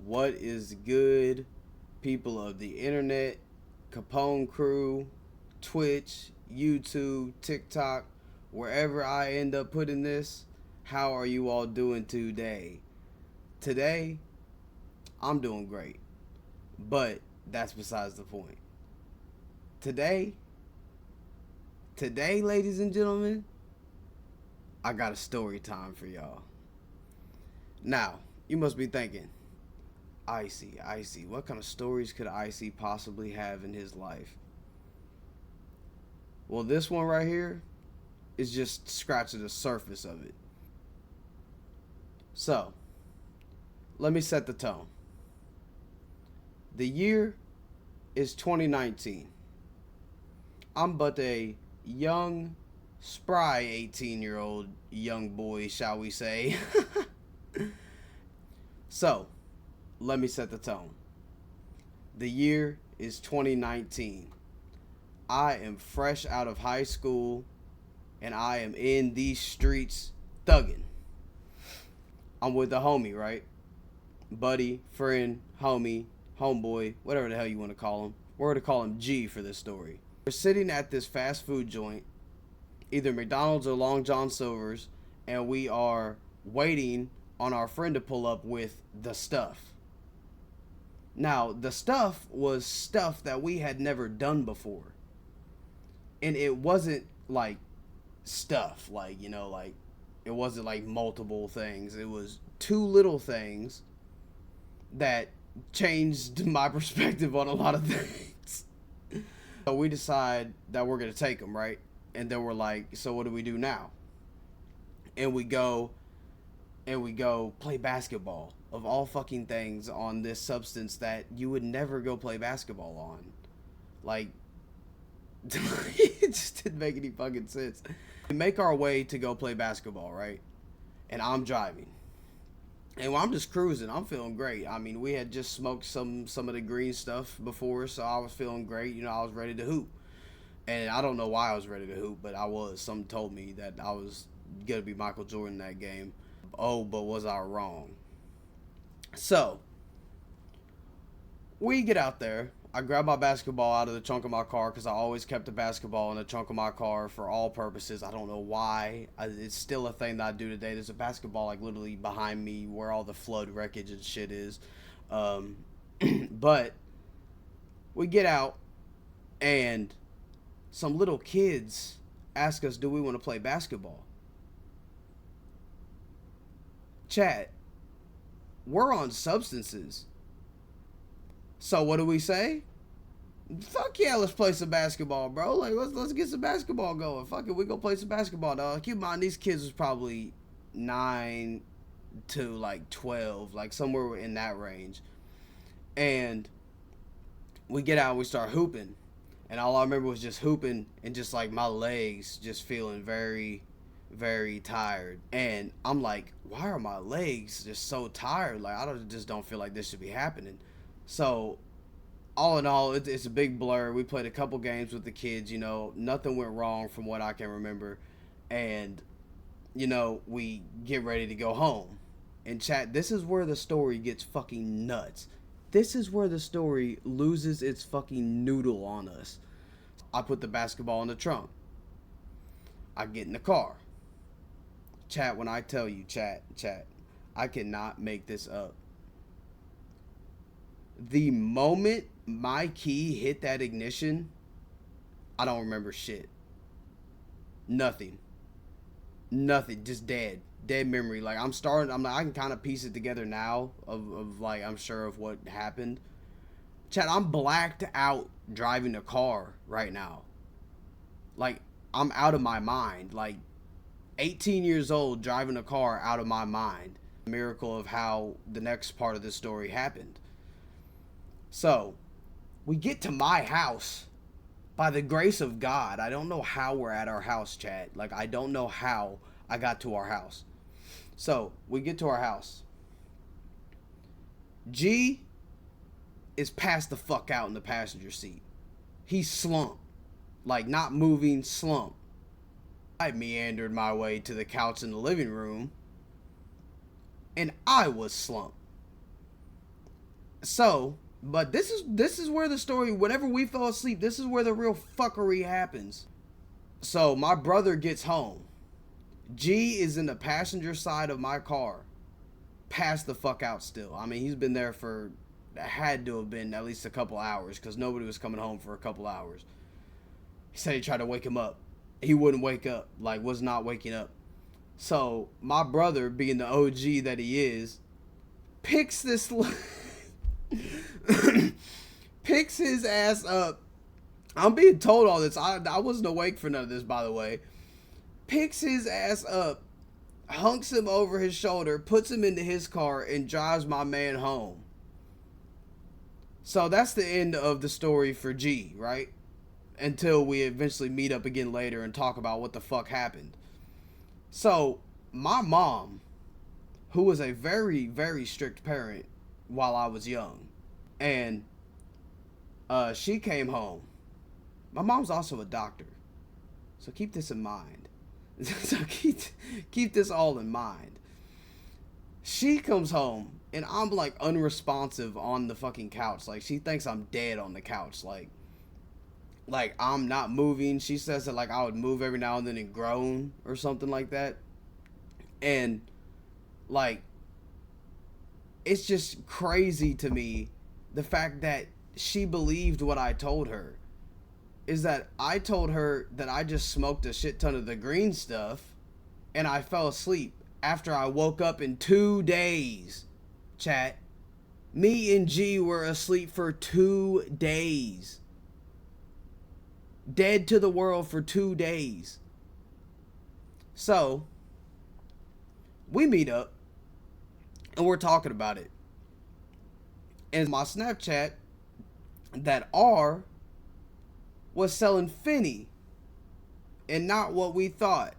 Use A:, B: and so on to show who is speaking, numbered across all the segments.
A: What is good, people of the internet, Capone crew, Twitch, YouTube, TikTok, wherever I end up putting this? How are you all doing today? Today, I'm doing great, but that's besides the point. Today, ladies and gentlemen, I got a story time for y'all. Now, you must be thinking, Icy. What kind of stories could Icy possibly have in his life? Well, this one right here is just scratching the surface of it. So, let me set the tone. The year is 2019. I'm but a young, spry 18-year-old young boy, shall we say. So, let me set the tone. The year is 2019. I am fresh out of high school and I am in these streets thugging. I'm with a homie, right? Buddy, friend, homie, homeboy, whatever the hell you want to call him. We're going to call him G for this story. We're sitting at this fast food joint, either McDonald's or Long John Silver's, and we are waiting on our friend to pull up with the stuff. Now, the stuff was stuff that we had never done before. And it wasn't like stuff, like, it wasn't like multiple things. It was two little things that changed my perspective on a lot of things. So we decide that we're going to take them, right? And then we're like, so what do we do now? And we go play basketball, of all fucking things, on this substance that you would never go play basketball on. Like, it just didn't make any fucking sense. We make our way to go play basketball, right? And I'm driving. And I'm just cruising. I'm feeling great. I mean, we had just smoked some of the green stuff before, so I was feeling great. I was ready to hoop. And I don't know why I was ready to hoop, but I was. Something told me that I was going to be Michael Jordan that game. Oh, but was I wrong? So, we get out there. I grab my basketball out of the trunk of my car because I always kept a basketball in the trunk of my car for all purposes. I don't know why. It's still a thing that I do today. There's a basketball like literally behind me where all the flood wreckage and shit is. But we get out and some little kids ask us, do we want to play basketball? Chat, we're on substances. So what do we say? Fuck yeah, let's play some basketball, bro. Like, let's get some basketball going. Fuck it, we go play some basketball, dog. Keep in mind, these kids was probably 9 to like 12, like somewhere in that range. And we get out and we start hooping. And all I remember was just hooping and just like my legs just feeling very, very tired. And I'm like, why are my legs just so tired? Like, just don't feel like this should be happening. So, all in all, it's a big blur. We played a couple games with the kids, nothing went wrong from what I can remember. And, we get ready to go home. And chat, this is where the story gets fucking nuts. This is where the story loses its fucking noodle on us. I put the basketball in the trunk. I get in the car. Chat, when I tell you, chat, I cannot make this up. The moment my key hit that ignition, I don't remember shit. Nothing. Just dead memory. Like, I can kind of piece it together now of like, I'm sure of what happened. Chat, I'm blacked out driving a car right now. Like, I'm out of my mind. Like, 18 years old driving a car out of my mind. Miracle of how the next part of this story happened. So, we get to my house by the grace of God. I don't know how we're at our house, chat. Like, I don't know how I got to our house. So, we get to our house. G is passed the fuck out in the passenger seat. He's slumped. Like, not moving, slumped. I meandered my way to the couch in the living room, and I was slumped. So, but this is where the story. Whenever we fell asleep, this is where the real fuckery happens. So my brother gets home. G is in the passenger side of my car, passed the fuck out still. I mean, he's been there for, had to have been at least a couple hours because nobody was coming home for a couple hours. He said he tried to wake him up. He wouldn't wake up, like, was not waking up. So my brother, being the OG that he is, picks this, picks his ass up. I'm being told all this. I wasn't awake for none of this, by the way. Picks his ass up, hunks him over his shoulder, puts him into his car, and drives my man home. So that's the end of the story for G, right? Until we eventually meet up again later and talk about what the fuck happened. So, my mom, who was a very, very strict parent while I was young, and she came home. My mom's also a doctor, so keep this in mind. So keep this all in mind. She comes home and I'm like unresponsive on the fucking couch. Like she thinks I'm dead on the couch. Like I'm not moving. She says that like I would move every now and then and groan or something like that. And like it's just crazy to me the fact that she believed what I told her. Is that I told her that I just smoked a shit ton of the green stuff and I fell asleep after I woke up in 2 days. Chat. Me and G were asleep for 2 days. Dead to the world for 2 days. So, we meet up and we're talking about it. And my Snapchat, that R was selling Fenny and not what we thought.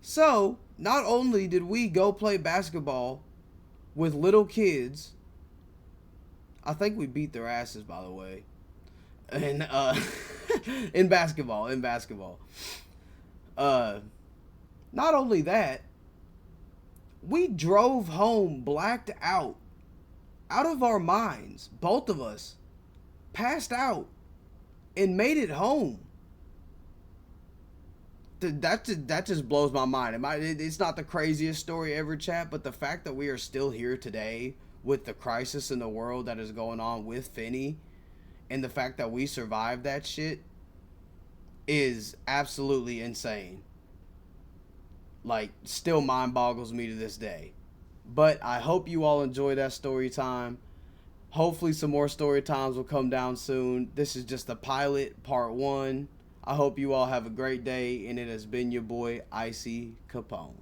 A: So, not only did we go play basketball with little kids, I think we beat their asses, by the way, and in basketball, not only that, we drove home blacked out of our minds, both of us, passed out, and made it home. That just blows my mind. It's not the craziest story ever, chat, but the fact that we are still here today with the crisis in the world that is going on with Fenny, and the fact that we survived that shit is absolutely insane. Like, still mind boggles me to this day. But I hope you all enjoy that story time. Hopefully some more story times will come down soon. This is just the pilot, part 1. I hope you all have a great day, and it has been your boy, Icy Capone.